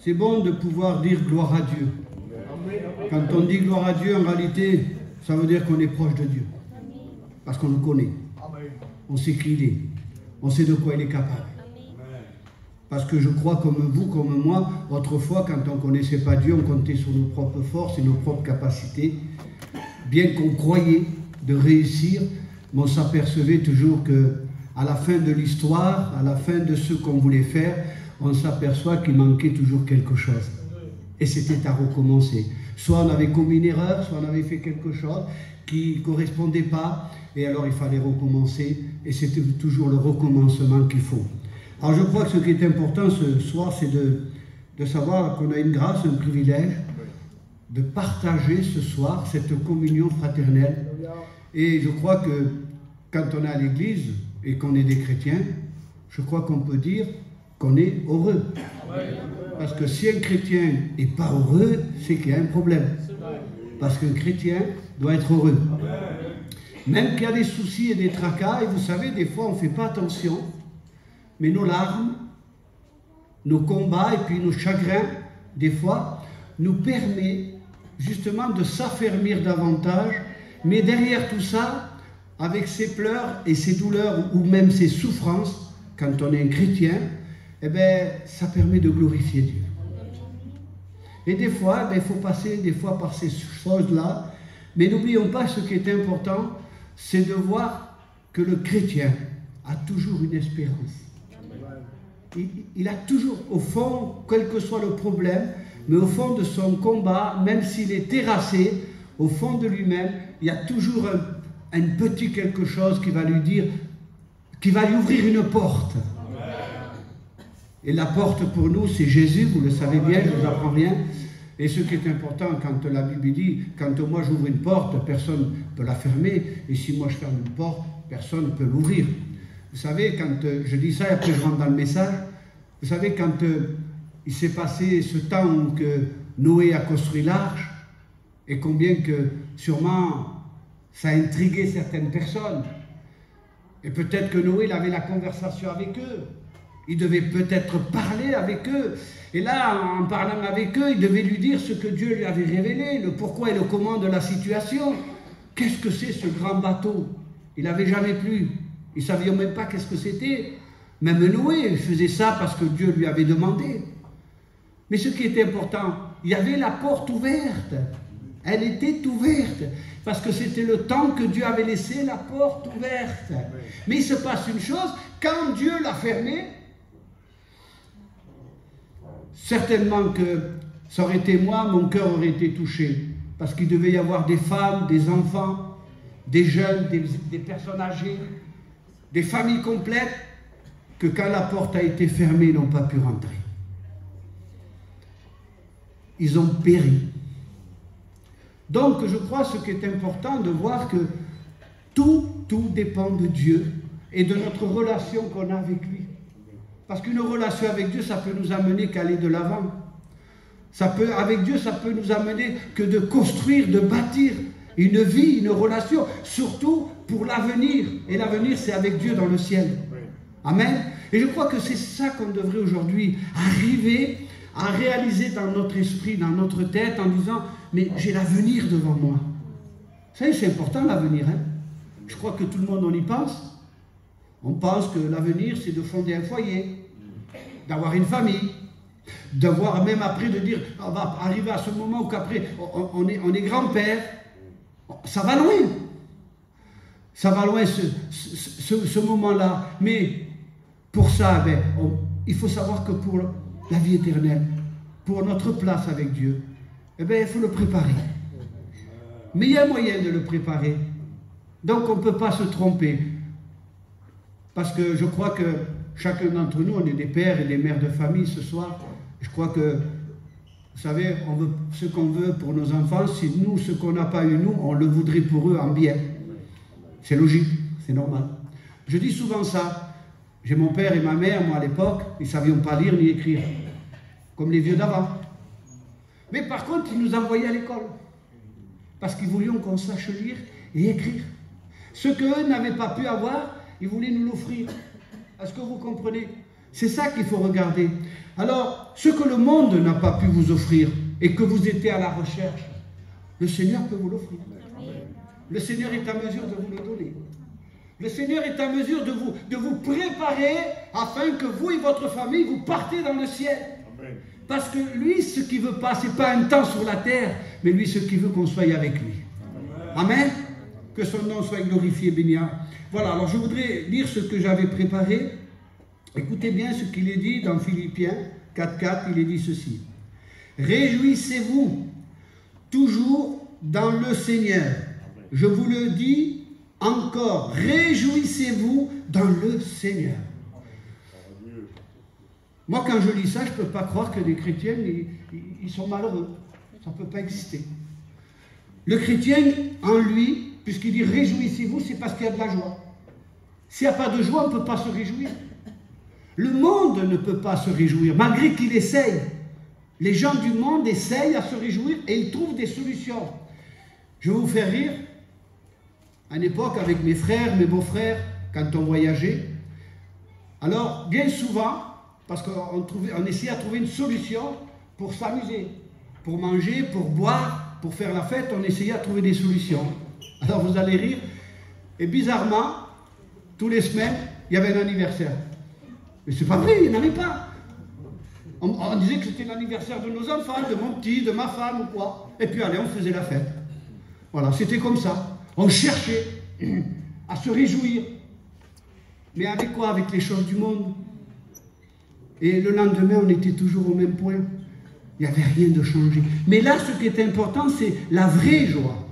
c'est bon de pouvoir dire gloire à Dieu. Quand on dit gloire à Dieu, en réalité, ça veut dire qu'on est proche de Dieu. Parce qu'on le connaît. On sait qui il est. On sait de quoi il est capable. Parce que je crois, comme vous, comme moi, autrefois, quand on ne connaissait pas Dieu, on comptait sur nos propres forces et nos propres capacités. Bien qu'on croyait de réussir, mais on s'apercevait toujours qu'à la fin de l'histoire, à la fin de ce qu'on voulait faire, on s'aperçoit qu'il manquait toujours quelque chose. Et c'était à recommencer. Soit on avait commis une erreur, soit on avait fait quelque chose qui ne correspondait pas, et alors il fallait recommencer, et c'était toujours le recommencement qu'il faut. Alors je crois que ce qui est important ce soir, c'est de savoir qu'on a une grâce, un privilège, de partager ce soir cette communion fraternelle. Et je crois que quand on est à l'église et qu'on est des chrétiens, je crois qu'on peut dire qu'on est heureux. Parce que si un chrétien n'est pas heureux, c'est qu'il y a un problème. Parce qu'un chrétien doit être heureux. Même qu'il y a des soucis et des tracas, et vous savez, des fois on ne fait pas attention, mais nos larmes, nos combats et puis nos chagrins, des fois, nous permettent justement de s'affermir davantage, mais derrière tout ça, avec ses pleurs et ses douleurs, ou même ses souffrances, quand on est un chrétien, eh bien, ça permet de glorifier Dieu. Et des fois, il faut passer des fois par ces choses-là, mais n'oublions pas ce qui est important, c'est de voir que le chrétien a toujours une espérance. Il a toujours, au fond, quel que soit le problème, mais au fond de son combat, même s'il est terrassé, au fond de lui-même, il y a toujours un petit quelque chose qui va lui dire, qui va lui ouvrir une porte. Et la porte pour nous, c'est Jésus, vous le savez bien, je ne vous apprends rien. Et ce qui est important, quand la Bible dit, quand moi j'ouvre une porte, personne ne peut la fermer, et si moi je ferme une porte, personne ne peut l'ouvrir. Vous savez, quand je dis ça, et après je rentre dans le message, vous savez, quand il s'est passé ce temps où Noé a construit l'arche, et combien que sûrement ça a intrigué certaines personnes, et peut-être que Noé il avait la conversation avec eux, il devait peut-être parler avec eux, et là, en parlant avec eux, il devait lui dire ce que Dieu lui avait révélé, le pourquoi et le comment de la situation. Qu'est-ce que c'est ce grand bateau? Il n'avait jamais plu. Ils ne savaient même pas qu'est-ce que c'était. Même Noé faisait ça parce que Dieu lui avait demandé. Mais ce qui était important, il y avait la porte ouverte. Elle était ouverte. Parce que c'était le temps que Dieu avait laissé la porte ouverte. Mais il se passe une chose, quand Dieu l'a fermée, certainement que ça aurait été moi, mon cœur aurait été touché. Parce qu'il devait y avoir des femmes, des enfants, des jeunes, des personnes âgées, des familles complètes, que quand la porte a été fermée, ils n'ont pas pu rentrer. Ils ont péri. Donc je crois ce qui est important de voir que tout dépend de Dieu et de notre relation qu'on a avec lui. Parce qu'une relation avec Dieu, ça peut nous amener qu'à aller de l'avant. Avec Dieu, ça peut nous amener que de construire, de bâtir une vie, une relation, surtout pour l'avenir. Et l'avenir, c'est avec Dieu dans le ciel. Amen. Et je crois que c'est ça qu'on devrait aujourd'hui arriver à réaliser dans notre esprit, dans notre tête, en disant, mais j'ai l'avenir devant moi. Vous savez, c'est important l'avenir. Hein? Je crois que tout le monde, on y pense. On pense que l'avenir, c'est de fonder un foyer, d'avoir une famille, d'avoir même après de dire, on va arriver à ce moment où qu'après, on est grand-père. Ça va loin. Ça va loin ce moment-là. Mais pour ça, il faut savoir que pour la vie éternelle, pour notre place avec Dieu, il faut le préparer. Mais il y a un moyen de le préparer. Donc on ne peut pas se tromper. Parce que je crois que chacun d'entre nous, on est des pères et des mères de famille ce soir. Je crois que, vous savez, on veut ce qu'on veut pour nos enfants. Si nous, ce qu'on n'a pas eu nous, on le voudrait pour eux en bien. C'est logique, c'est normal. Je dis souvent ça. J'ai mon père et ma mère, moi à l'époque, ils ne savions pas lire ni écrire. Comme les vieux d'avant. Mais par contre, ils nous envoyaient à l'école. Parce qu'ils voulaient qu'on sache lire et écrire. Ce qu'eux n'avaient pas pu avoir, ils voulaient nous l'offrir. Est-ce que vous comprenez? C'est ça qu'il faut regarder. Alors, ce que le monde n'a pas pu vous offrir et que vous étiez à la recherche, le Seigneur peut vous l'offrir. Le Seigneur est en mesure de vous le donner. Le Seigneur est en mesure de vous préparer afin que vous et votre famille, vous partez dans le ciel. Parce que lui, ce qu'il ne veut pas, ce n'est pas un temps sur la terre, mais lui, ce qu'il veut qu'on soit avec lui. Amen. Que son nom soit glorifié, béni. Voilà, alors je voudrais lire ce que j'avais préparé. Écoutez bien ce qu'il est dit dans Philippiens 4.4, il est dit ceci. Réjouissez-vous toujours dans le Seigneur. Je vous le dis encore, réjouissez-vous dans le Seigneur. Moi, quand je lis ça, je ne peux pas croire que les chrétiens, ils sont malheureux. Ça ne peut pas exister. Le chrétien, en lui, puisqu'il dit réjouissez-vous, c'est parce qu'il y a de la joie. S'il n'y a pas de joie, on ne peut pas se réjouir. Le monde ne peut pas se réjouir, malgré qu'il essaye. Les gens du monde essayent à se réjouir et ils trouvent des solutions. Je vais vous faire rire. À une époque, avec mes frères, mes beaux-frères, quand on voyageait, alors, bien souvent, parce qu'on essayait à trouver une solution pour s'amuser, pour manger, pour boire, pour faire la fête, on essayait à trouver des solutions. Alors, vous allez rire. Et bizarrement, tous les semaines, il y avait un anniversaire. Mais c'est pas vrai, il n'y en avait pas. On disait que c'était l'anniversaire de nos enfants, de mon petit, de ma femme ou quoi. Et puis allez, on faisait la fête. Voilà, c'était comme ça. On cherchait à se réjouir. Mais avec quoi? Avec les choses du monde. Et le lendemain, on était toujours au même point. Il n'y avait rien de changé. Mais là, ce qui est important, c'est la vraie joie.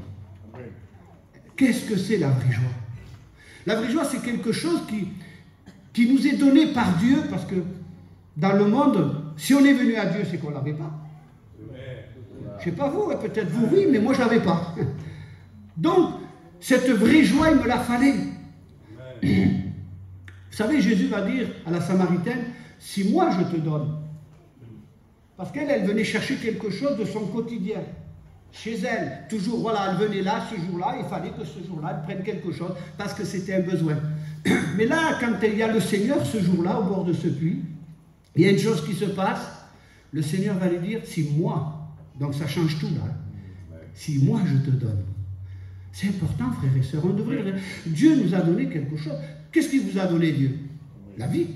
Qu'est-ce que c'est la vraie joie? La vraie joie, c'est quelque chose qui nous est donné par Dieu, parce que dans le monde, si on est venu à Dieu, c'est qu'on ne l'avait pas. Je ne sais pas vous, peut-être vous, oui, mais moi, je ne l'avais pas. Donc, cette vraie joie, il me la fallait. Vous savez, Jésus va dire à la Samaritaine, si moi je te donne, parce qu'elle, elle venait chercher quelque chose de son quotidien, chez elle, toujours, voilà, elle venait là, ce jour-là, il fallait que ce jour-là, elle prenne quelque chose, parce que c'était un besoin. Mais là, quand il y a le Seigneur, ce jour-là, au bord de ce puits, il y a une chose qui se passe, le Seigneur va lui dire, si moi, donc ça change tout là, si moi je te donne. C'est important, frères et sœurs, on devrait... Dieu nous a donné quelque chose. Qu'est-ce qu'il vous a donné, Dieu? La vie.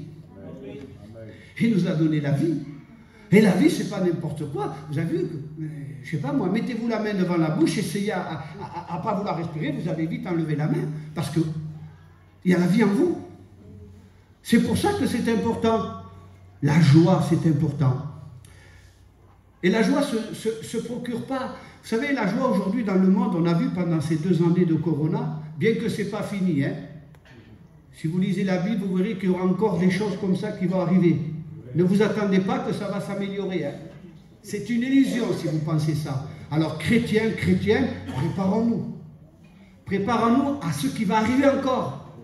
Il nous a donné la vie. Et la vie, c'est pas n'importe quoi. Vous avez vu, je sais pas moi, mettez-vous la main devant la bouche, essayez à pas vouloir respirer, vous allez vite enlever la main, parce que il y a la vie en vous. C'est pour ça que c'est important. La joie, c'est important. Et la joie se procure pas. Vous savez, la joie aujourd'hui dans le monde, on a vu pendant ces 2 années de Corona, bien que c'est pas fini, hein. Si vous lisez la Bible, vous verrez qu'il y aura encore des choses comme ça qui vont arriver. Ne vous attendez pas que ça va s'améliorer. Hein. C'est une illusion si vous pensez ça. Alors, chrétiens, préparons-nous. Préparons-nous à ce qui va arriver encore.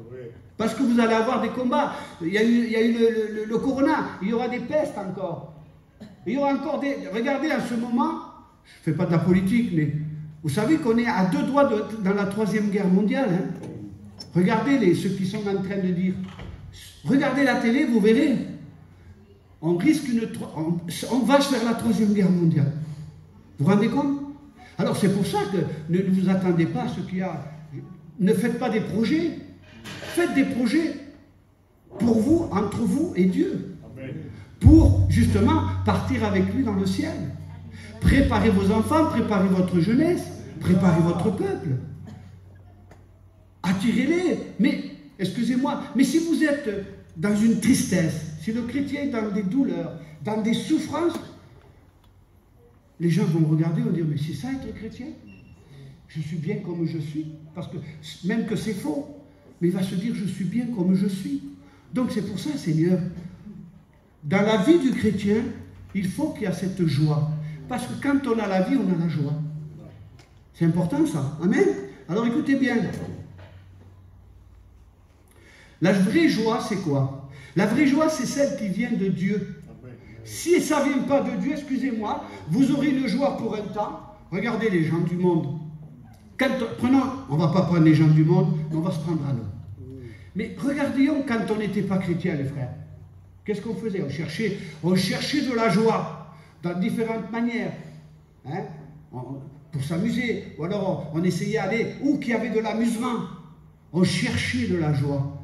Parce que vous allez avoir des combats. Il y a eu le corona, il y aura des pestes encore. Il y aura encore des... Regardez, en ce moment, je ne fais pas de la politique, mais vous savez qu'on est à 2 doigts dans la 3e guerre mondiale. Hein. Regardez ceux qui sont en train de dire. Regardez la télé, vous verrez. On risque on va vers la 3e guerre mondiale. Vous vous rendez compte? Alors c'est pour ça que ne vous attendez pas à ce qu'il y a. Ne faites pas des projets. Faites des projets pour vous, entre vous et Dieu. Pour justement partir avec lui dans le ciel. Préparez vos enfants, préparez votre jeunesse, préparez votre peuple. Attirez-les. Mais, excusez-moi, mais si vous êtes dans une tristesse, si le chrétien est dans des douleurs, dans des souffrances, les gens vont regarder et vont dire, mais c'est ça être chrétien? Je suis bien comme je suis, parce que même que c'est faux, mais il va se dire, je suis bien comme je suis. Donc c'est pour ça, Seigneur, dans la vie du chrétien, il faut qu'il y ait cette joie. Parce que quand on a la vie, on a la joie. C'est important ça. Amen. Alors écoutez bien. La vraie joie, c'est quoi? La vraie joie, c'est celle qui vient de Dieu. Si ça ne vient pas de Dieu, excusez-moi, vous aurez une joie pour un temps. Regardez les gens du monde. On ne va pas prendre les gens du monde, mais on va se prendre à nous. Mais regardons quand on n'était pas chrétien, les frères. Qu'est-ce qu'on faisait? On cherchait de la joie dans différentes manières. Hein? Pour s'amuser. Ou alors on essayait d'aller où qu'il y avait de l'amusement. On cherchait de la joie.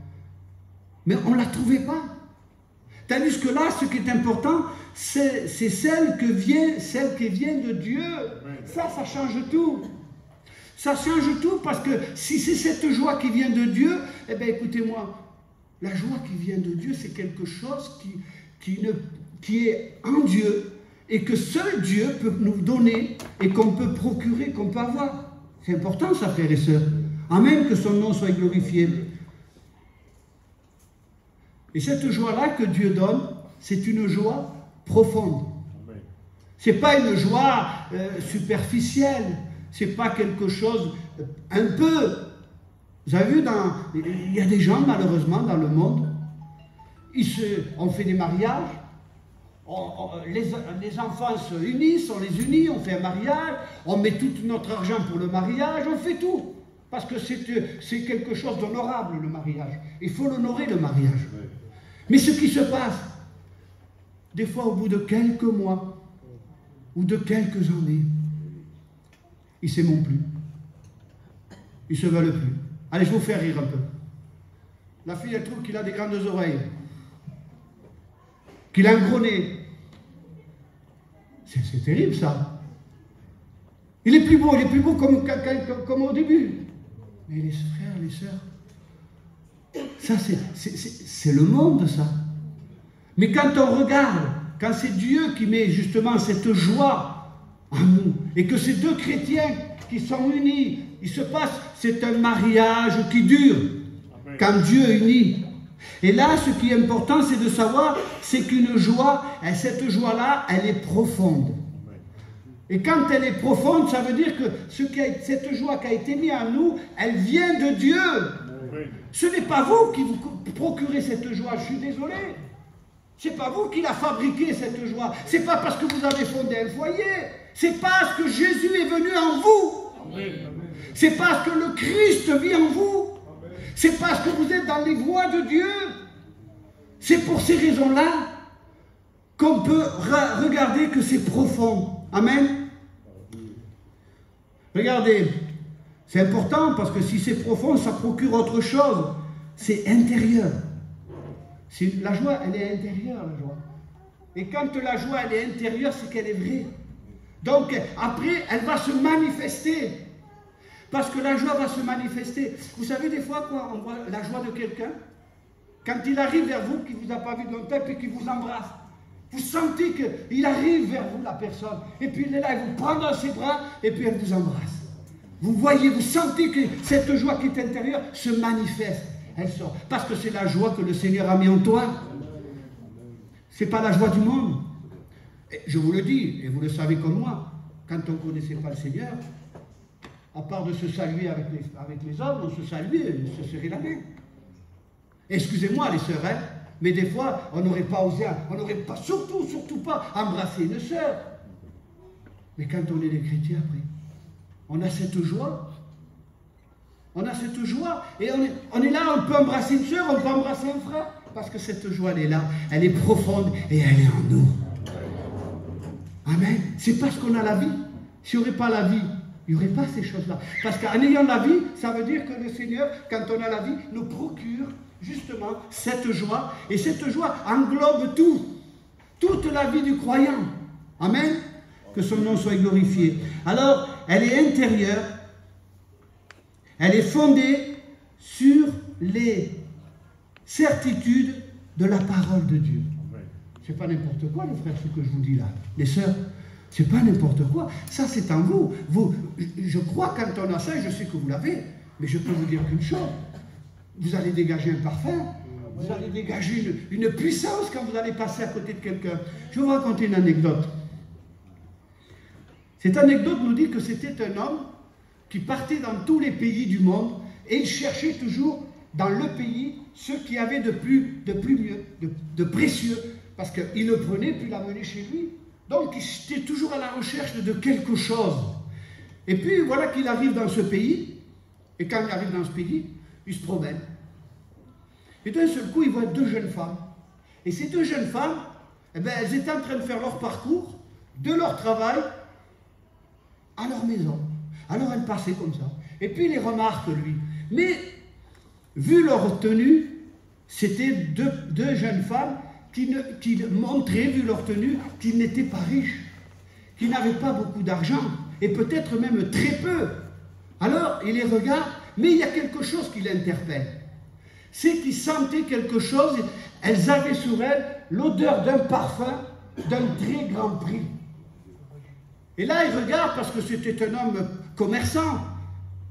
Mais on ne la trouvait pas. Tandis que là, ce qui est important, c'est celle qui vient de Dieu. Ça change tout. Ça change tout parce que si c'est cette joie qui vient de Dieu, eh bien écoutez-moi, la joie qui vient de Dieu, c'est quelque chose qui est en Dieu et que seul Dieu peut nous donner et qu'on peut procurer, qu'on peut avoir. C'est important ça, frères et sœurs. Amen, que son nom soit glorifié. Et cette joie-là que Dieu donne, c'est une joie profonde. Ce n'est pas une joie superficielle. Ce n'est pas quelque chose un peu. Vous avez vu, il y a des gens, malheureusement, dans le monde, on fait des mariages, les enfants se unissent, on les unit, on fait un mariage, on met tout notre argent pour le mariage, on fait tout. Parce que c'est quelque chose d'honorable, le mariage. Il faut l'honorer, le mariage. Mais ce qui se passe, des fois, au bout de quelques mois, ou de quelques années, ils ne s'aiment plus. Ils ne se veulent plus. Allez, je vais vous faire rire un peu. La fille, elle trouve qu'il a des grandes oreilles. Qu'il a un gros nez. C'est terrible, ça. Il est plus beau comme au début. Mais les frères, les sœurs, ça, c'est le monde, ça. Mais quand on regarde, quand c'est Dieu qui met justement cette joie en nous, et que ces deux chrétiens qui sont unis, il se passe, c'est un mariage qui dure, quand Dieu unit. Et là, ce qui est important, c'est de savoir, c'est qu'une joie, et cette joie-là, elle est profonde. Et quand elle est profonde, ça veut dire que cette joie qui a été mise en nous, elle vient de Dieu. Ce n'est pas vous qui vous procurez cette joie, je suis désolé. Ce n'est pas vous qui la fabriquez, cette joie. Ce n'est pas parce que vous avez fondé un foyer. C'est parce que Jésus est venu en vous. C'est parce que le Christ vit en vous. C'est parce que vous êtes dans les voies de Dieu. C'est pour ces raisons-là qu'on peut regarder que c'est profond. Amen. Regardez, c'est important parce que si c'est profond, ça procure autre chose. C'est intérieur. La joie, elle est intérieure, la joie. Et quand la joie, elle est intérieure, c'est qu'elle est vraie. Donc, après, elle va se manifester. Parce que la joie va se manifester. Vous savez, des fois, on voit la joie de quelqu'un, quand il arrive vers vous, qui ne vous a pas vu longtemps, et qui vous embrasse. Vous sentez qu'il arrive vers vous, la personne. Et puis, il est là, il vous prend dans ses bras, et puis elle vous embrasse. Vous voyez, vous sentez que cette joie qui est intérieure se manifeste. Elle sort. Parce que c'est la joie que le Seigneur a mis en toi. Ce n'est pas la joie du monde. Et je vous le dis, et vous le savez comme moi, quand on ne connaissait pas le Seigneur, à part de se saluer avec les hommes, on se saluait, on se serrait la main. Excusez-moi les sœurs, hein, mais des fois, on n'aurait pas osé, on n'aurait pas, surtout pas, embrasser une sœur. Mais quand on est des chrétiens, après, on a cette joie. On a cette joie, et on est là, on peut embrasser une sœur, on peut embrasser un frère, parce que cette joie, elle est là, elle est profonde, et elle est en nous. Amen. C'est parce qu'on a la vie. S'il n'y aurait pas la vie, il n'y aurait pas ces choses-là. Parce qu'en ayant la vie, ça veut dire que le Seigneur, quand on a la vie, nous procure justement cette joie, et cette joie englobe tout, toute la vie du croyant. Amen. Que son nom soit glorifié. Alors, elle est intérieure. Elle est fondée sur les certitudes de la parole de Dieu. Ce n'est pas n'importe quoi, les frères, ce que je vous dis là. Les sœurs, ce n'est pas n'importe quoi. Ça, c'est en vous. Je crois quand on a ça, et je sais que vous l'avez, mais je peux vous dire qu'une chose. Vous allez dégager un parfum. Vous allez dégager une puissance quand vous allez passer à côté de quelqu'un. Je vais vous raconter une anecdote. Cette anecdote nous dit que c'était un homme qui partait dans tous les pays du monde et il cherchait toujours dans le pays ce qui avait de précieux, parce qu'il le prenait puis l'amenait chez lui. Donc il était toujours à la recherche de quelque chose. Et puis voilà qu'il arrive dans ce pays, et quand il arrive dans ce pays, il se promène. Et d'un seul coup, il voit deux jeunes femmes. Et ces deux jeunes femmes, eh bien, elles étaient en train de faire leur parcours, de leur travail, à leur maison. Alors elles passaient comme ça. Et puis il les remarque, lui. Mais, vu leur tenue, c'était deux jeunes femmes qui montraient, vu leur tenue, qu'ils n'étaient pas riches, qu'ils n'avaient pas beaucoup d'argent, et peut-être même très peu. Alors, il les regarde, mais il y a quelque chose qui l'interpelle. C'est qu'ils sentaient quelque chose, elles avaient sur elles l'odeur d'un parfum d'un très grand prix. Et là, il regarde, parce que c'était un homme commerçant,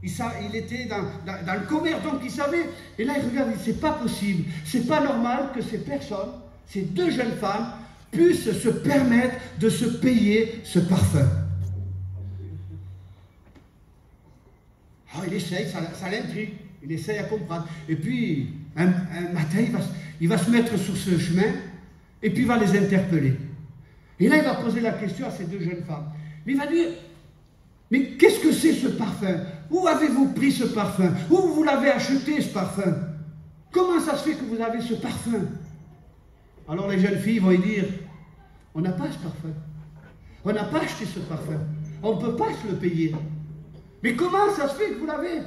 il était dans le commerce, donc il savait. Et là, il regarde, il dit, c'est pas possible, c'est pas normal que ces personnes, ces deux jeunes femmes, puissent se permettre de se payer ce parfum. Alors, il essaye, ça l'intrigue, il essaye à comprendre. Et puis, un matin, il va se mettre sur ce chemin, et puis il va les interpeller. Et là, il va poser la question à ces deux jeunes femmes. Mais il va dire, mais qu'est-ce que c'est ce parfum? Où avez-vous pris ce parfum? Où vous l'avez acheté, ce parfum? Comment ça se fait que vous avez ce parfum? Alors les jeunes filles vont lui dire, on n'a pas ce parfum. On n'a pas acheté ce parfum. On ne peut pas se le payer. Mais comment ça se fait que vous l'avez?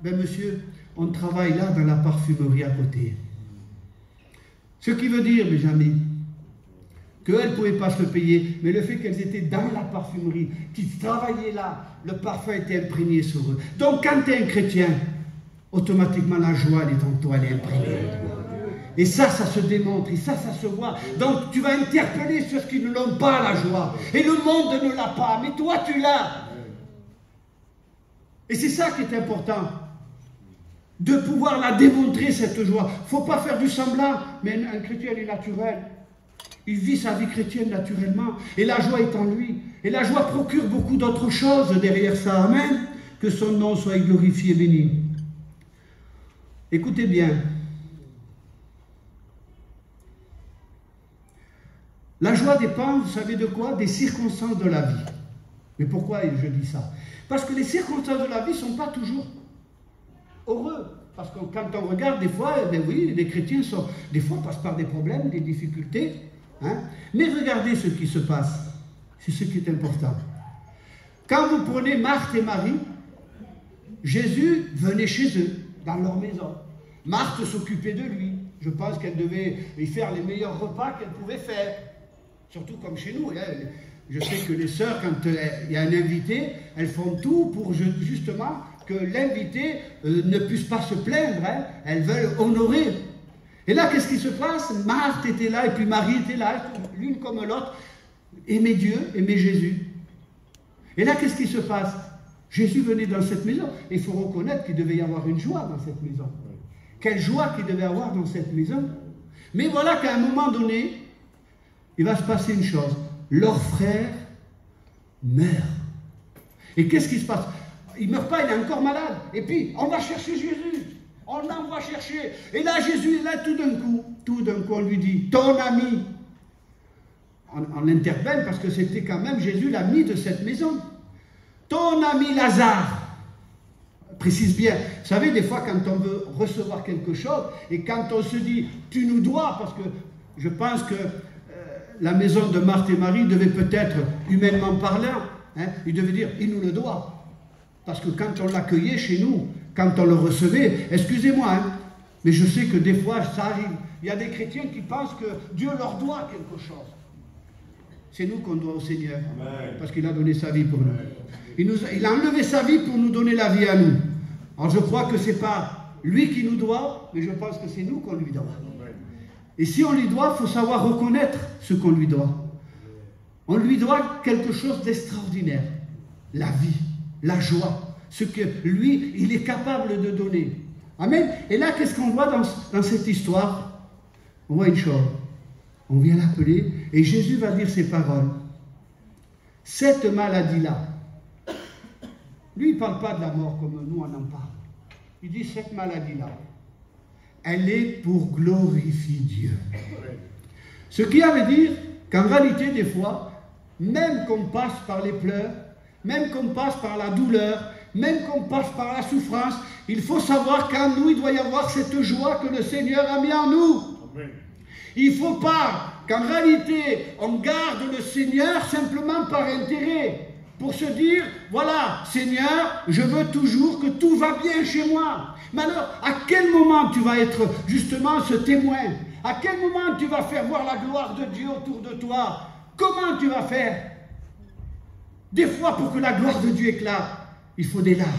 Ben monsieur, on travaille là dans la parfumerie à côté. Ce qui veut dire, mes amis, qu'elles ne pouvaient pas se le payer, mais le fait qu'elles étaient dans la parfumerie, qu'ils travaillaient là, le parfum était imprégné sur eux. Donc quand tu es un chrétien, automatiquement la joie, elle est en toi, elle est imprégnée en toi. Et ça se démontre, et ça se voit. Donc tu vas interpeller ceux qui ne l'ont pas, la joie. Et le monde ne l'a pas, mais toi tu l'as. Et c'est ça qui est important, de pouvoir la démontrer, cette joie. Il ne faut pas faire du semblant, mais un chrétien est naturel. Il vit sa vie chrétienne naturellement, et la joie est en lui. Et la joie procure beaucoup d'autres choses derrière ça. Amen. Que son nom soit glorifié et béni. Écoutez bien. La joie dépend, vous savez de quoi? Des circonstances de la vie. Mais pourquoi je dis ça? Parce que les circonstances de la vie ne sont pas toujours heureux. Parce que quand on regarde des fois, ben oui, les chrétiens des fois passent par des problèmes, des difficultés. Hein? Mais regardez ce qui se passe. C'est ce qui est important. Quand vous prenez Marthe et Marie, Jésus venait chez eux, dans leur maison. Marthe s'occupait de lui. Je pense qu'elle devait lui faire les meilleurs repas qu'elle pouvait faire. Surtout comme chez nous. Hein. Je sais que les sœurs, quand il y a un invité, elles font tout pour justement que l'invité ne puisse pas se plaindre. Hein. Elles veulent honorer. Et là, qu'est-ce qui se passe? Marthe était là et puis Marie était là, l'une comme l'autre. Aimer Dieu, aimer Jésus. Et là, qu'est-ce qui se passe? Jésus venait dans cette maison. Et il faut reconnaître qu'il devait y avoir une joie dans cette maison. Quelle joie qu'il devait avoir dans cette maison. Mais voilà qu'à un moment donné, il va se passer une chose. Leur frère meurt. Et qu'est-ce qui se passe? Il ne meurt pas, il est encore malade. Et puis, on va chercher Jésus. On l'envoie chercher. Et là, Jésus est là tout d'un coup, on lui dit, ton ami. On l'interpelle parce que c'était quand même Jésus l'ami de cette maison. Ton ami Lazare. Précise bien. Vous savez, des fois, quand on veut recevoir quelque chose, et quand on se dit, tu nous dois, parce que je pense que la maison de Marthe et Marie devait peut-être, humainement parlant, hein, il devait dire, il nous le doit. Parce que quand on l'accueillait chez nous, quand on le recevait, excusez-moi, hein, mais je sais que des fois, ça arrive. Il y a des chrétiens qui pensent que Dieu leur doit quelque chose. C'est nous qu'on doit au Seigneur, parce qu'il a donné sa vie pour nous. Il a enlevé sa vie pour nous donner la vie à nous. Alors je crois que ce n'est pas lui qui nous doit, mais je pense que c'est nous qu'on lui doit. Et si on lui doit, il faut savoir reconnaître ce qu'on lui doit. On lui doit quelque chose d'extraordinaire. La vie, la joie, ce que lui, il est capable de donner. Amen. Et là, qu'est-ce qu'on voit dans cette histoire? On voit une chose. On vient l'appeler et Jésus va dire ces paroles. Cette maladie-là, lui, il ne parle pas de la mort comme nous, on en parle. Il dit cette maladie-là, elle est pour glorifier Dieu. Ce qui veut dire qu'en réalité, des fois, même qu'on passe par les pleurs, même qu'on passe par la douleur, même qu'on passe par la souffrance, il faut savoir qu'en nous, il doit y avoir cette joie que le Seigneur a mis en nous. Il ne faut pas qu'en réalité, on garde le Seigneur simplement par intérêt. Pour se dire, voilà, Seigneur, je veux toujours que tout va bien chez moi. Mais alors, à quel moment tu vas être justement ce témoin? À quel moment tu vas faire voir la gloire de Dieu autour de toi? Comment tu vas faire? Des fois, pour que la gloire de Dieu éclate, il faut des larmes.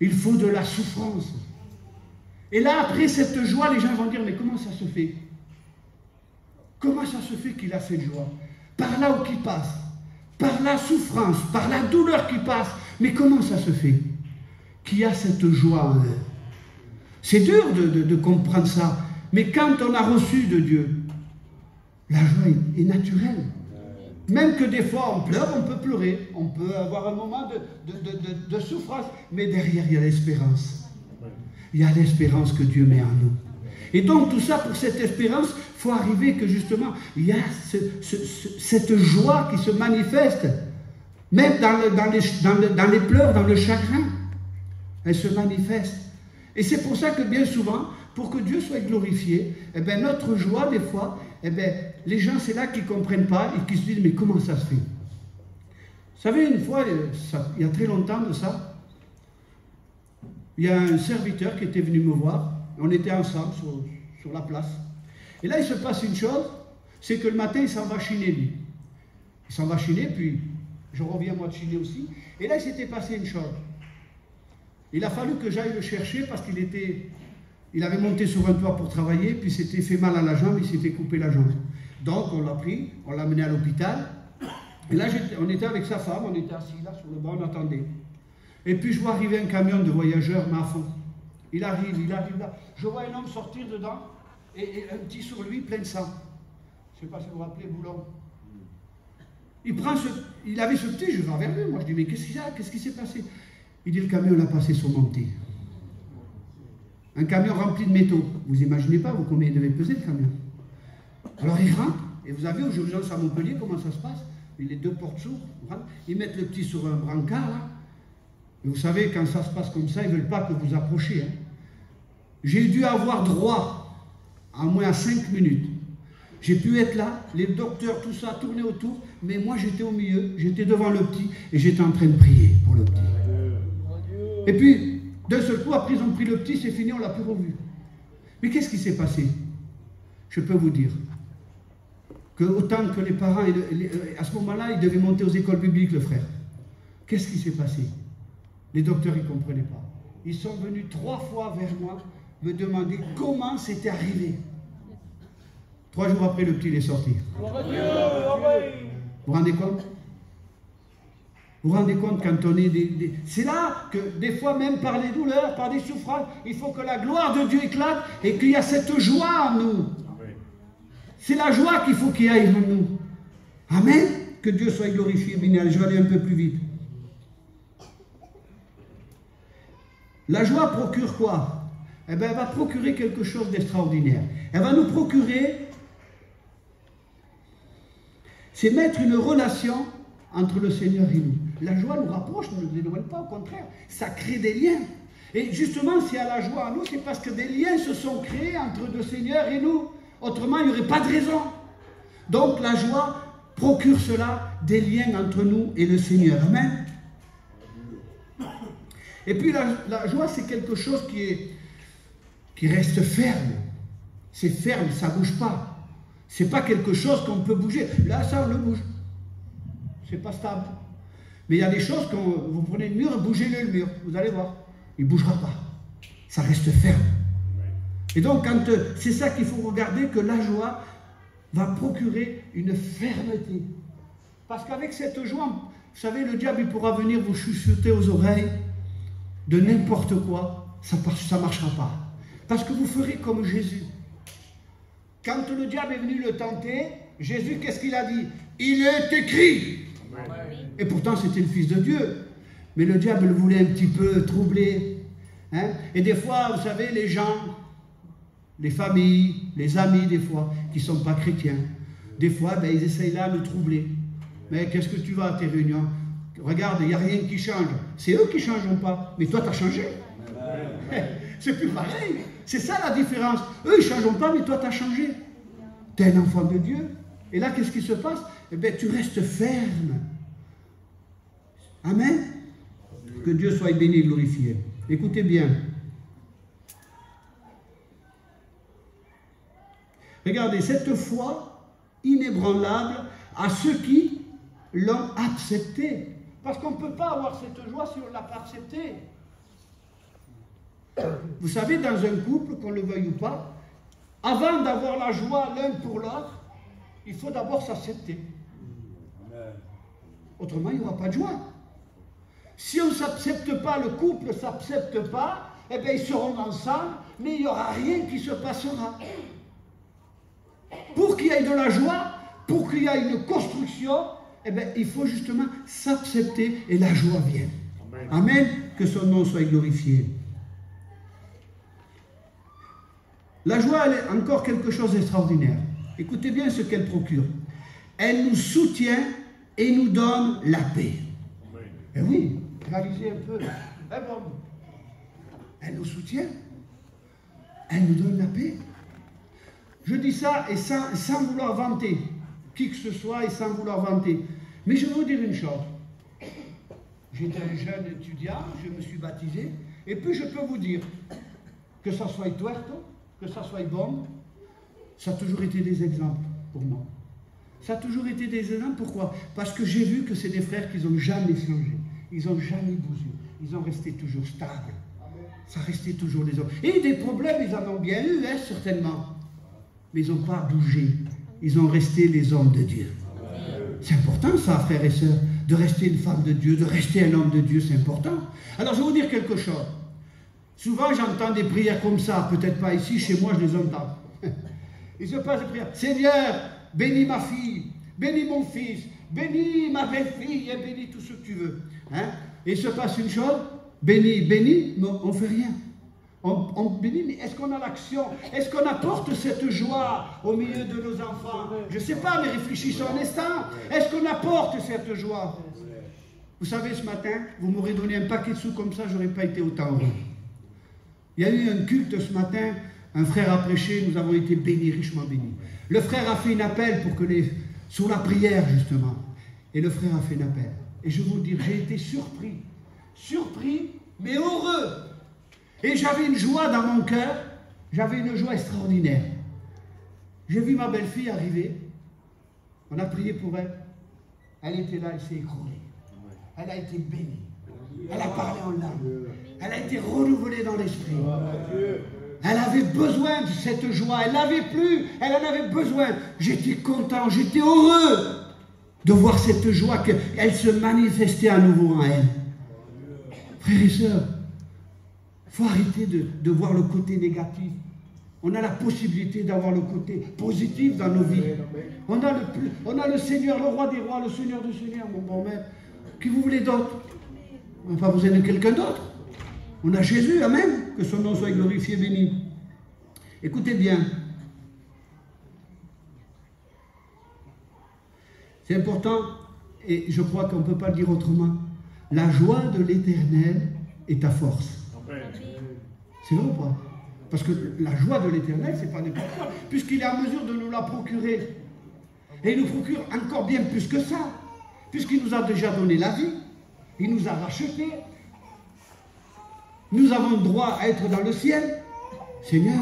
Il faut de la souffrance. Et là, après cette joie, les gens vont dire, mais comment ça se fait? Comment ça se fait qu'il a cette joie? Par là où il passe, par la souffrance, par la douleur qui passe. Mais comment ça se fait qu'il y a cette joie en eux? C'est dur de comprendre ça. Mais quand on a reçu de Dieu, la joie est naturelle. Même que des fois on pleure, on peut pleurer. On peut avoir un moment de souffrance. Mais derrière, il y a l'espérance. Il y a l'espérance que Dieu met en nous. Et donc tout ça, pour cette espérance, il faut arriver que justement, il y a cette joie qui se manifeste, même dans les pleurs, dans le chagrin. Elle se manifeste. Et c'est pour ça que bien souvent, pour que Dieu soit glorifié, eh bien, notre joie, des fois, eh bien, les gens, c'est là qu'ils ne comprennent pas et qui se disent, mais comment ça se fait? Vous savez, une fois, il y a très longtemps de ça, il y a un serviteur qui était venu me voir. On était ensemble sur la place. Et là, il se passe une chose, c'est que le matin, il s'en va chiner, lui. Il s'en va chiner, puis je reviens moi de chiner aussi. Et là, il s'était passé une chose. Il a fallu que j'aille le chercher parce il avait monté sur un toit pour travailler, puis s'était fait mal à la jambe, il s'était coupé la jambe. Donc, on l'a pris, on l'a mené à l'hôpital. Et là, on était avec sa femme, on était assis là sur le banc, on attendait. Et puis, je vois arriver un camion de voyageurs, mais à fond. Il arrive là. Je vois un homme sortir dedans, et un petit sur lui plein de sang. Je ne sais pas si vous vous rappelez, Boulon. Il avait ce petit, je vais vers lui. Moi, je dis, mais qu'est-ce qui s'est passé? Il dit, le camion l'a passé sur mon petit. Un camion rempli de métaux. Vous imaginez pas, vous, combien il devait peser, le camion? Alors, il rentre, et vous avez aux urgences à Montpellier, comment ça se passe? Les deux portes s'ouvrent, ils mettent le petit sur un brancard, là. Et vous savez, quand ça se passe comme ça, ils ne veulent pas que vous approchiez. Hein. J'ai dû avoir droit à moins 5 minutes. J'ai pu être là, les docteurs, tout ça, tourner autour, mais moi j'étais au milieu, j'étais devant le petit, et j'étais en train de prier pour le petit. Et puis, d'un seul coup, après ils ont pris le petit, c'est fini, on ne l'a plus revu. Mais qu'est-ce qui s'est passé? Je peux vous dire que autant que les parents, à ce moment-là, ils devaient monter aux écoles bibliques, le frère. Qu'est-ce qui s'est passé? Les docteurs, ils ne comprenaient pas. Ils sont venus 3 fois vers moi me demander comment c'était arrivé. 3 jours après, le petit il est sorti. Vous vous rendez compte? Vous vous rendez compte quand on est C'est là que des fois, même par les douleurs, par des souffrances, il faut que la gloire de Dieu éclate et qu'il y a cette joie en nous. C'est la joie qu'il faut qu'il y ait en nous. Amen. Que Dieu soit glorifié. Je vais aller un peu plus vite. La joie procure quoi? Eh bien, elle va procurer quelque chose d'extraordinaire. Elle va nous procurer, c'est mettre une relation entre le Seigneur et nous. La joie nous rapproche, ne nous éloigne pas, au contraire. Ça crée des liens. Et justement, s'il y a la joie en nous, c'est parce que des liens se sont créés entre le Seigneur et nous. Autrement, il n'y aurait pas de raison. Donc, la joie procure cela, des liens entre nous et le Seigneur. Amen. Et puis la joie, c'est quelque chose qui reste ferme. C'est ferme, ça ne bouge pas. Ce n'est pas quelque chose qu'on peut bouger. Là, ça, on le bouge. Ce n'est pas stable. Mais il y a des choses, quand vous prenez le mur, bougez-le le mur. Vous allez voir. Il ne bougera pas. Ça reste ferme. Et donc, c'est ça qu'il faut regarder, que la joie va procurer une fermeté. Parce qu'avec cette joie, vous savez, le diable, il pourra venir vous chuchoter aux oreilles de n'importe quoi, ça ne marchera pas. Parce que vous ferez comme Jésus. Quand le diable est venu le tenter, Jésus, qu'est-ce qu'il a dit? Il est écrit. Amen. Et pourtant, c'était le Fils de Dieu. Mais le diable le voulait un petit peu troubler. Hein? Et des fois, vous savez, les gens, les familles, les amis, des fois, qui ne sont pas chrétiens, des fois, ben, ils essayent là de nous troubler. Mais qu'est-ce que tu vas à tes réunions? Regarde, il n'y a rien qui change. C'est eux qui ne changeront pas. Mais toi, tu as changé. C'est plus pareil. C'est ça la différence. Eux, ils ne changeront pas, mais toi, tu as changé. Tu es un enfant de Dieu. Et là, qu'est-ce qui se passe? Eh bien, tu restes ferme. Amen. Que Dieu soit béni et glorifié. Écoutez bien. Regardez, cette foi inébranlable à ceux qui l'ont acceptée. Parce qu'on ne peut pas avoir cette joie si on ne l'a pas acceptée. Vous savez, dans un couple, qu'on le veuille ou pas, avant d'avoir la joie l'un pour l'autre, il faut d'abord s'accepter. Autrement, il n'y aura pas de joie. Si on ne s'accepte pas, le couple ne s'accepte pas, eh bien, ils seront ensemble, mais il n'y aura rien qui se passera. Pour qu'il y ait de la joie, pour qu'il y ait une construction, eh bien, il faut justement s'accepter et la joie vient. Amen. Que son nom soit glorifié. La joie, elle est encore quelque chose d'extraordinaire. Écoutez bien ce qu'elle procure. Elle nous soutient et nous donne la paix. Eh oui, réalisez un peu. Eh bon. Elle nous soutient. Elle nous donne la paix. Je dis ça et sans vouloir vanter qui que ce soit et sans vouloir vanter. Mais je vais vous dire une chose. J'étais un jeune étudiant, je me suis baptisé, et puis je peux vous dire que ça soit tuerto, que ça soit bon, ça a toujours été des exemples pour moi. Ça a toujours été des exemples, pourquoi? Parce que j'ai vu que c'est des frères qui n'ont jamais changé, ils n'ont jamais bougé, ils ont resté toujours stables. Ça restait toujours les hommes. Et des problèmes, ils en ont bien eu, hein, certainement. Mais ils n'ont pas bougé. Ils ont resté les hommes de Dieu. C'est important ça, frères et sœurs, de rester une femme de Dieu, de rester un homme de Dieu, c'est important. Alors je vais vous dire quelque chose. Souvent j'entends des prières comme ça, peut-être pas ici, chez moi je les entends. Il se passe des prières. Seigneur, bénis ma fille, bénis mon fils, bénis ma belle-fille, et bénis tout ce que tu veux. Hein? Et il se passe une chose, bénis, mais on ne fait rien. On bénit, mais est-ce qu'on a l'action? Est-ce qu'on apporte cette joie au milieu de nos enfants? Je ne sais pas, mais réfléchissons un instant. Est-ce qu'on apporte cette joie? Vous savez, ce matin, vous m'aurez donné un paquet de sous comme ça, je n'aurais pas été autant heureux. Il y a eu un culte ce matin, un frère a prêché, nous avons été bénis, richement bénis. Le frère a fait un appel pour que sur la prière, justement. Et le frère a fait un appel. Et je vais vous dire, j'ai été surpris, mais heureux. Et j'avais une joie dans mon cœur, j'avais une joie extraordinaire. J'ai vu ma belle-fille arriver, on a prié pour elle, elle était là, elle s'est écroulée. Elle a été bénie, elle a parlé en langue, elle a été renouvelée dans l'esprit. Elle avait besoin de cette joie, elle n'avait plus, elle en avait besoin. J'étais content, j'étais heureux de voir cette joie, qu'elle se manifestait à nouveau en elle. Frères et sœurs, il faut arrêter de voir le côté négatif. On a la possibilité d'avoir le côté positif dans nos vies. On a le Seigneur, le roi des rois, le Seigneur des seigneurs, mon bon maître. Qui vous voulez d'autre? On n'a pas besoin de quelqu'un d'autre. On a Jésus, amen. Que son nom soit glorifié, béni. Écoutez bien. C'est important, et je crois qu'on ne peut pas le dire autrement. La joie de l'Éternel est ta force. C'est vrai ou pas? Parce que la joie de l'Éternel, c'est pas n'importe quoi, puisqu'il est en mesure de nous la procurer. Et il nous procure encore bien plus que ça, puisqu'il nous a déjà donné la vie, il nous a rachetés, nous avons le droit à être dans le ciel. Seigneur,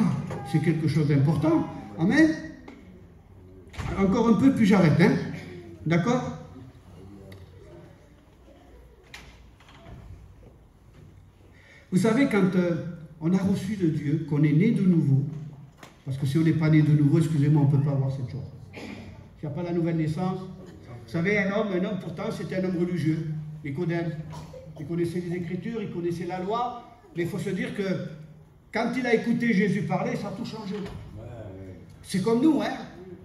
c'est quelque chose d'important. Amen. Encore un peu, puis j'arrête, hein? D'accord? Vous savez, quand on a reçu de Dieu, qu'on est né de nouveau, parce que si on n'est pas né de nouveau, excusez-moi, on ne peut pas avoir cette chose. S'il n'y a pas la nouvelle naissance, vous savez, un homme pourtant, c'était un homme religieux, Nicodème. Il connaissait les Écritures, il connaissait la loi, mais il faut se dire que quand il a écouté Jésus parler, ça a tout changé. C'est comme nous, hein?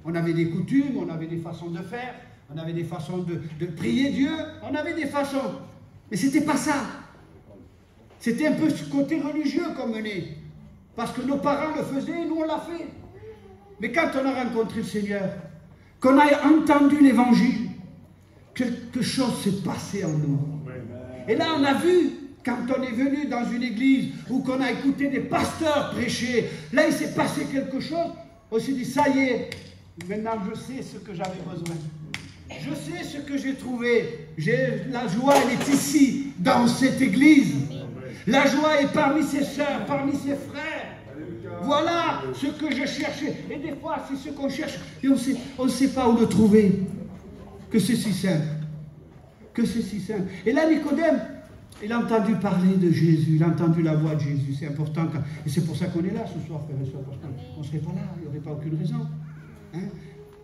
On avait des coutumes, on avait des façons de faire, on avait des façons de prier Dieu, on avait des façons. Mais ce n'était pas ça. C'était un peu ce côté religieux qu'on menait. Parce que nos parents le faisaient et nous on l'a fait. Mais quand on a rencontré le Seigneur, qu'on a entendu l'évangile, quelque chose s'est passé en nous. Et là on a vu Quand on est venu dans une église ou qu'on a écouté des pasteurs prêcher, là il s'est passé quelque chose, on s'est dit ça y est, maintenant je sais ce que j'avais besoin. Je sais ce que j'ai trouvé. La joie, elle est ici, dans cette église. La joie est parmi ses sœurs, parmi ses frères. Voilà ce que je cherchais. Et des fois, c'est ce qu'on cherche. Et on ne sait pas où le trouver. Que c'est si simple. Que c'est si simple. Et là, Nicodème, il a entendu parler de Jésus. Il a entendu la voix de Jésus. C'est important. Et c'est pour ça qu'on est là ce soir, frères et sœurs. Parce qu'on ne serait pas là. Il n'y aurait pas aucune raison. Hein?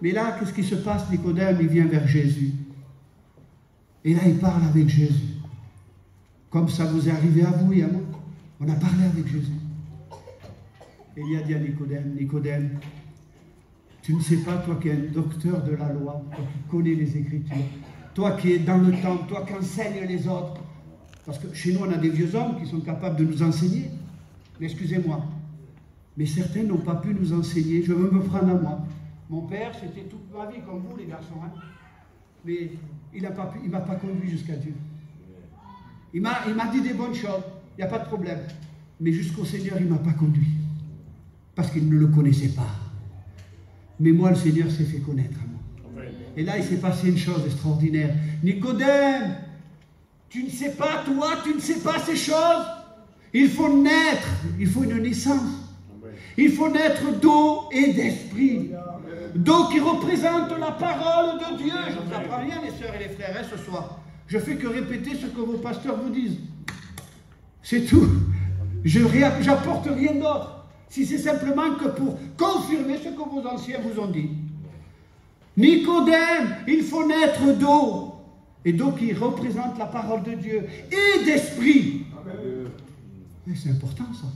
Mais là, qu'est-ce qui se passe? Nicodème, il vient vers Jésus. Et là, il parle avec Jésus. Comme ça vous est arrivé à vous et à moi. On a parlé avec Jésus. Et il a dit à Nicodème, Nicodème, tu ne sais pas, toi qui es un docteur de la loi, toi qui connais les Écritures, toi qui es dans le temple, toi qui enseignes les autres, parce que chez nous, on a des vieux hommes qui sont capables de nous enseigner. Mais excusez-moi, mais certains n'ont pas pu nous enseigner. Je veux me prendre à moi. Mon père, c'était toute ma vie comme vous, les garçons. Hein? Mais il ne m'a pas conduit jusqu'à Dieu. Il m'a dit des bonnes choses, il n'y a pas de problème. Mais jusqu'au Seigneur, il ne m'a pas conduit. Parce qu'il ne le connaissait pas. Mais moi, le Seigneur s'est fait connaître à moi. Et là, il s'est passé une chose extraordinaire. Nicodème, tu ne sais pas, toi, tu ne sais pas ces choses. Il faut naître, il faut une naissance. Il faut naître d'eau et d'esprit. D'eau qui représente la parole de Dieu. Je ne vous apprends rien, les sœurs et les frères, hein, ce soir. Je fais que répéter ce que vos pasteurs vous disent. C'est tout. Je n'apporte rien d'autre. Si c'est simplement que pour confirmer ce que vos anciens vous ont dit. Nicodème, il faut naître d'eau. Et d'eau qui représente la parole de Dieu. Et d'esprit. C'est important ça.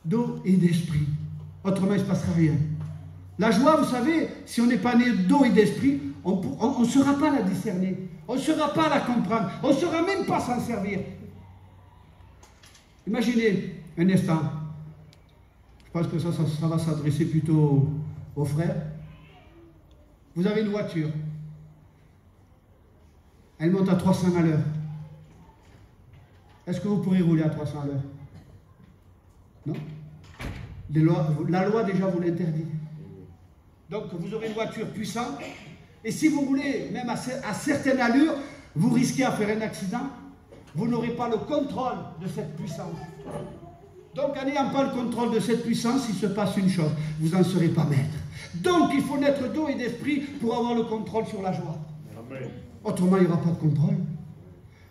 D'eau et d'esprit. Autrement, il ne se passera rien. La joie, vous savez, si on n'est pas né d'eau et d'esprit, on ne saura pas la discerner. On ne saura pas la comprendre. On ne saura même pas s'en servir. Imaginez un instant. Je pense que ça va s'adresser plutôt aux frères. Vous avez une voiture. Elle monte à 300 à l'heure. Est-ce que vous pourrez rouler à 300 à l'heure? Non. La loi déjà vous l'interdit. Donc vous aurez une voiture puissante. Et si vous roulez même à certaines allures, vous risquez à faire un accident. Vous n'aurez pas le contrôle de cette puissance. Donc en n'ayant pas le contrôle de cette puissance, il se passe une chose. Vous n'en serez pas maître. Donc il faut naître d'eau et d'esprit pour avoir le contrôle sur la joie. Amen. Autrement, il n'y aura pas de contrôle.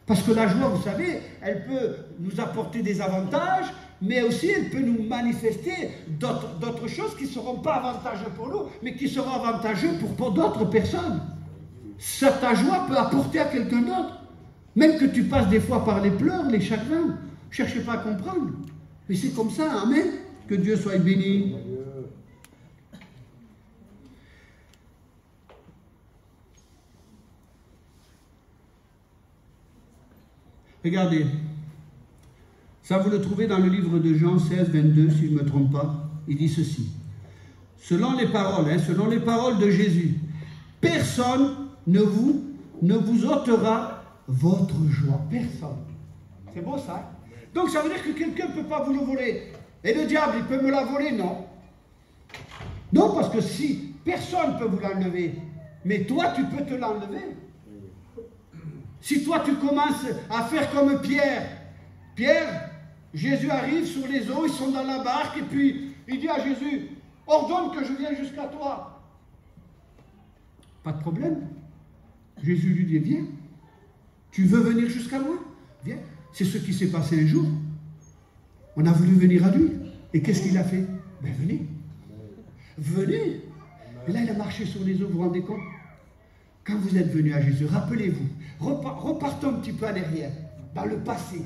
Parce que la joie, vous savez, elle peut nous apporter des avantages, mais aussi elle peut nous manifester d'autres choses qui ne seront pas avantageuses pour nous, mais qui seront avantageuses pour d'autres personnes. Ta joie peut apporter à quelqu'un d'autre. Même que tu passes des fois par les pleurs, les chagrins. Ne cherchez pas à comprendre. Mais c'est comme ça, amen. Que Dieu soit béni. Regardez, ça vous le trouvez dans le livre de Jean 16, 22, si je ne me trompe pas. Il dit ceci. Selon les paroles de Jésus, personne ne vous ôtera votre joie. Personne. C'est beau ça. Donc ça veut dire que quelqu'un ne peut pas vous le voler. Et le diable, il peut me la voler? Non. Non, parce que si personne ne peut vous l'enlever, mais toi, tu peux te l'enlever. Si toi, tu commences à faire comme Pierre. Pierre, Jésus arrive sur les eaux, ils sont dans la barque, et puis il dit à Jésus, ordonne que je vienne jusqu'à toi. Pas de problème. Jésus lui dit, viens. Tu veux venir jusqu'à moi? Viens. C'est ce qui s'est passé un jour. On a voulu venir à lui. Et qu'est-ce qu'il a fait? Ben venez. Venez. Et là, il a marché sur les eaux, vous vous rendez compte? Quand vous êtes venu à Jésus, rappelez-vous, repartons un petit peu à l'arrière, dans le passé,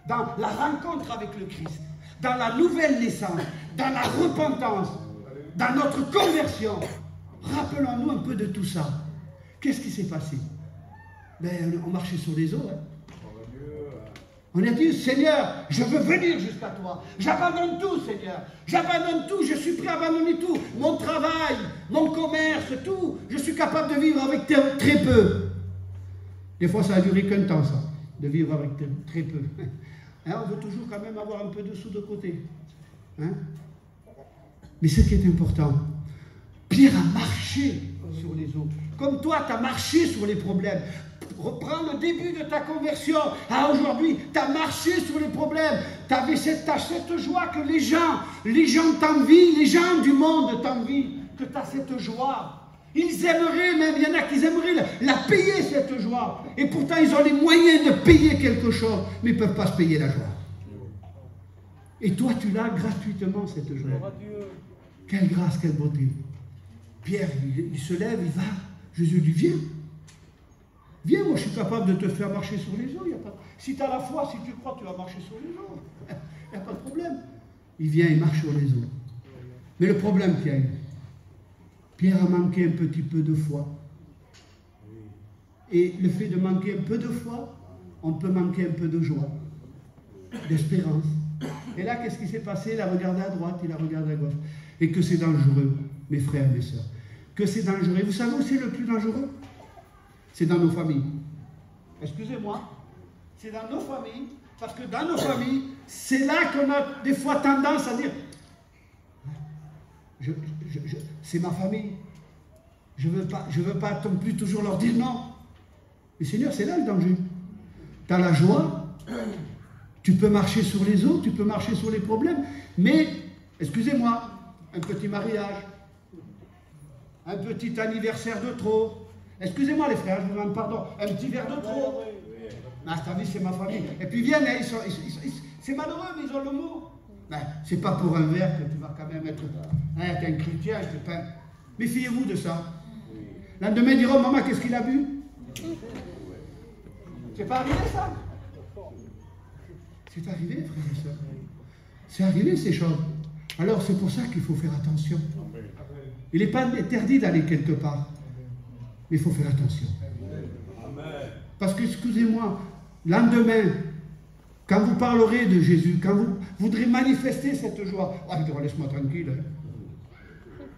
dans la rencontre avec le Christ, dans la nouvelle naissance, dans la repentance, dans notre conversion. Rappelons-nous un peu de tout ça. Qu'est-ce qui s'est passé? Ben, on marchait sur les eaux. Hein. On a dit, Seigneur, je veux venir jusqu'à toi. J'abandonne tout, Seigneur. J'abandonne tout, je suis prêt à abandonner tout. Mon travail, mon commerce, tout. Je suis capable de vivre avec très peu. Des fois, ça a duré qu'un temps, ça. de vivre avec très peu. Hein, on veut toujours quand même avoir un peu de sous de côté. Hein? Mais ce qui est important, Pierre a marché sur les eaux. Comme toi, tu as marché sur les problèmes. Reprends le début de ta conversion. Ah, aujourd'hui, tu as marché sur les problèmes. Tu as cette joie que les gens t'envient, les gens du monde t'envient, que tu as cette joie. Ils aimeraient même, il y en a qui aimeraient la payer, cette joie. Et pourtant, ils ont les moyens de payer quelque chose, mais ils ne peuvent pas se payer la joie. Et toi, tu l'as gratuitement, cette joie. Quelle grâce, quelle beauté. Pierre, il se lève, il va. Jésus lui dit, viens. Viens, moi je suis capable de te faire marcher sur les eaux. Si tu as la foi, si tu crois, tu vas marcher sur les eaux. Il n'y a pas de problème. Il vient, il marche sur les eaux. Mais le problème qu'il y a eu, Pierre a manqué un petit peu de foi. Et le fait de manquer un peu de foi, on peut manquer un peu de joie, d'espérance. Et là, qu'est-ce qui s'est passé? Il a regardé à droite, il a regardé à gauche. Et que c'est dangereux, mes frères, mes sœurs. Que c'est dangereux. Et vous savez où c'est le plus dangereux? C'est dans nos familles. Excusez-moi. C'est dans nos familles. Parce que dans nos familles, c'est là qu'on a des fois tendance à dire c'est ma famille. Je veux pas non plus toujours leur dire non. Mais Seigneur, c'est là le danger. Tu as la joie. Tu peux marcher sur les eaux, tu peux marcher sur les problèmes. Mais, excusez-moi, un petit mariage, un petit anniversaire de trop. Excusez-moi les frères, je vous demande pardon. Un petit verre de trop. Ah, t'as vu, c'est ma famille. Et puis viennent, hein, c'est malheureux, mais ils ont le mot. Ben, c'est pas pour un verre que tu vas quand même être un chrétien. Pas... Méfiez-vous de ça. Le lendemain, ils diront, maman, qu'est-ce qu'il a bu? C'est pas arrivé ça? C'est arrivé, frères et sœurs. C'est arrivé ces choses. Alors c'est pour ça qu'il faut faire attention. Il n'est pas interdit d'aller quelque part. Mais il faut faire attention. Parce que, excusez-moi, lendemain, quand vous parlerez de Jésus, quand vous voudrez manifester cette joie, ah, je dirais, laisse-moi tranquille. Hein.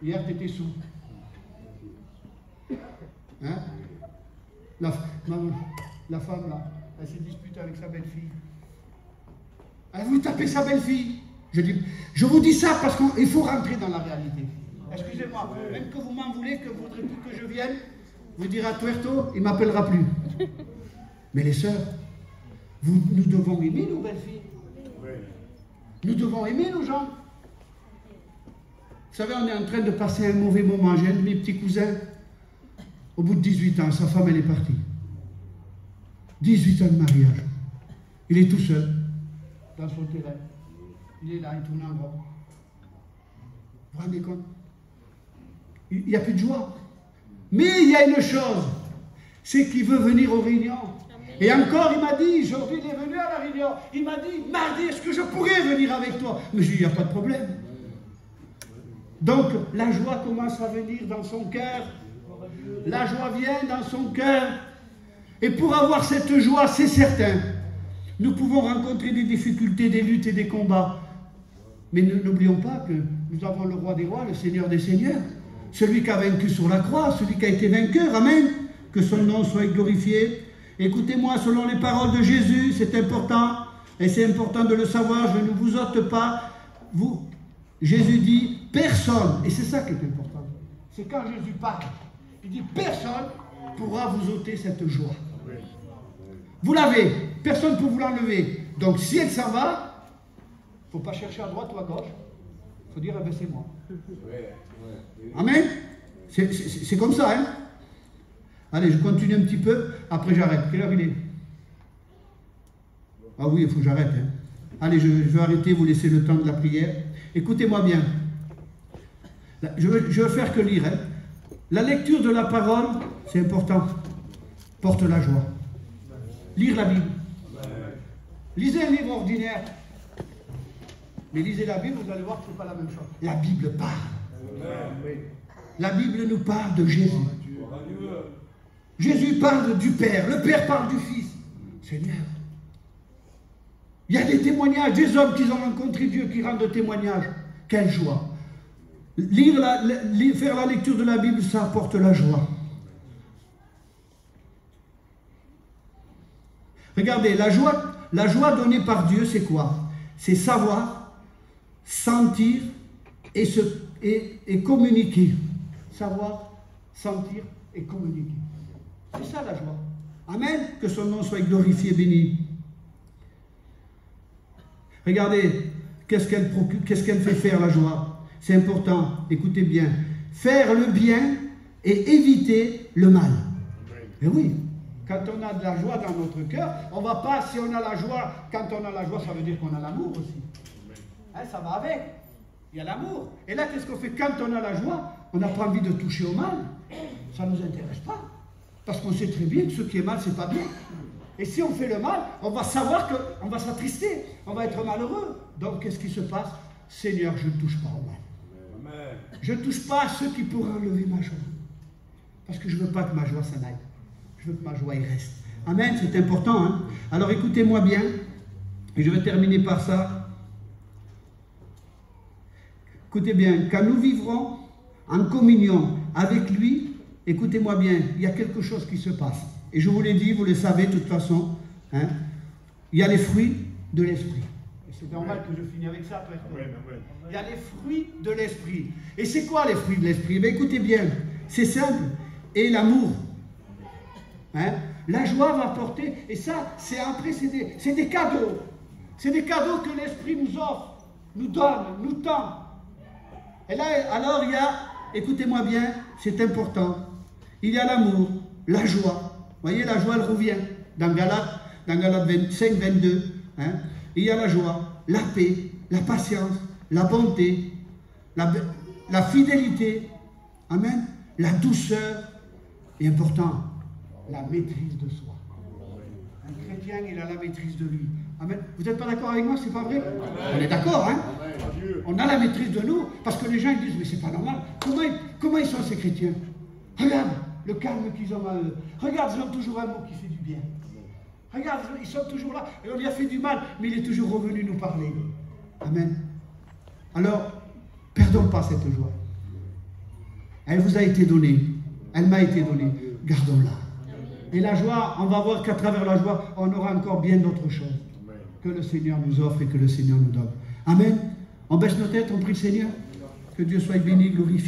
Hier, tu étais sous. Hein? La femme, là, elle s'est disputée avec sa belle-fille. Elle a voulu taper sa belle-fille. Je vous dis ça parce qu'il faut rentrer dans la réalité. Excusez-moi, même que vous m'en voulez, que vous ne voudrez plus que je vienne, vous direz à Tuerto, il ne m'appellera plus. Mais les sœurs, nous devons aimer nos belles-filles. Nous devons aimer nos gens. Vous savez, on est en train de passer un mauvais moment. J'ai un de mes petits cousins, au bout de 18 ans, sa femme, elle est partie. 18 ans de mariage. Il est tout seul, dans son terrain. Il est là, il tourne en rond. Vous vous rendez compte? Il n'y a plus de joie. Mais il y a une chose, c'est qu'il veut venir aux réunions. Et encore, il m'a dit, aujourd'hui, il est venu à la réunion. Il m'a dit, mardi, est-ce que je pourrais venir avec toi? Mais je lui ai dit, il n'y a pas de problème. Donc, la joie commence à venir dans son cœur. La joie vient dans son cœur. Et pour avoir cette joie, c'est certain, nous pouvons rencontrer des difficultés, des luttes et des combats. Mais n'oublions pas que nous avons le roi des rois, le Seigneur des seigneurs, celui qui a vaincu sur la croix, celui qui a été vainqueur, amen, que son nom soit glorifié. Écoutez-moi, selon les paroles de Jésus, c'est important, et c'est important de le savoir, je ne vous ôte pas, Jésus dit, personne, et c'est ça qui est important, c'est quand Jésus parle, il dit, personne pourra vous ôter cette joie. Vous l'avez, personne ne peut vous l'enlever. Donc si elle s'en va, il ne faut pas chercher à droite ou à gauche. Il faut dire, eh ben, c'est moi. Amen. C'est comme ça, hein. Allez, je continue un petit peu, après j'arrête. Quelle heure il est? Ah oui, il faut que j'arrête. Hein. Allez, je vais arrêter, vous laisser le temps de la prière. Écoutez-moi bien. Je veux faire que lire. Hein. La lecture de la parole, c'est important. Porte la joie. Lire la Bible. Lisez un livre ordinaire. Mais lisez la Bible, vous allez voir que ce n'est pas la même chose. La Bible parle. La Bible nous parle de Jésus. Jésus parle du Père. Le Père parle du Fils. Seigneur. Il y a des témoignages, des hommes qui ont rencontré Dieu, qui rendent témoignages. Quelle joie. Faire la lecture de la Bible, ça apporte la joie. Regardez, la joie donnée par Dieu, c'est quoi? C'est savoir, sentir et communiquer. Savoir, sentir et communiquer. C'est ça la joie. Amen. Que son nom soit glorifié, béni. Regardez, qu'est-ce qu'elle procure, qu'est-ce qu'elle fait faire la joie? C'est important, écoutez bien. Faire le bien et éviter le mal. Et oui, quand on a de la joie dans notre cœur, on ne va pas, si on a la joie, quand on a la joie, ça veut dire qu'on a l'amour aussi. Hein, ça va avec. Il y a l'amour. Et là, qu'est-ce qu'on fait? Quand on a la joie, on n'a pas envie de toucher au mal. Ça ne nous intéresse pas. Parce qu'on sait très bien que ce qui est mal, c'est pas bien. Et si on fait le mal, on va savoir qu'on va s'attrister, on va être malheureux. Donc, qu'est-ce qui se passe? Seigneur, je ne touche pas au mal. Je ne touche pas à ceux qui pourraient enlever ma joie. Parce que je ne veux pas que ma joie s'en aille. Je veux que ma joie y reste. Amen, c'est important. Hein? Alors, écoutez-moi bien. Et je vais terminer par ça. Écoutez bien, quand nous vivrons en communion avec lui, écoutez-moi bien, il y a quelque chose qui se passe. Et je vous l'ai dit, vous le savez de toute façon, hein, il y a les fruits de l'esprit. Et c'est normal que je finis avec ça, il y a les fruits de l'esprit. Et c'est quoi les fruits de l'esprit? Écoutez bien, c'est simple. Et l'amour. Hein? La joie va porter, et ça, c'est après, c'est des cadeaux. C'est des cadeaux que l'esprit nous offre, nous donne, nous tend. Et là, alors il y a, écoutez-moi bien, c'est important, il y a l'amour, la joie. Vous voyez, la joie, elle revient dans Galates 25, 22. Hein? Il y a la joie, la paix, la patience, la bonté, la fidélité, amen, la douceur, et important, la maîtrise de soi. Un chrétien, il a la maîtrise de lui. Amen. Vous n'êtes pas d'accord avec moi, c'est pas vrai? On est d'accord, hein? On a la maîtrise de nous, parce que les gens ils disent, mais c'est pas normal. Comment ils sont ces chrétiens? Regarde le calme qu'ils ont à eux. Regarde, ils ont toujours un mot qui fait du bien. Regarde, ils sont toujours là. Et on lui a fait du mal, mais il est toujours revenu nous parler. Amen. Alors, perdons pas cette joie. Elle vous a été donnée. Elle m'a été donnée. Gardons-la. Et la joie, on va voir qu'à travers la joie, on aura encore bien d'autres choses que le Seigneur nous offre et que le Seigneur nous donne. Amen. On baisse nos têtes, on prie le Seigneur. Que Dieu soit béni, glorifié.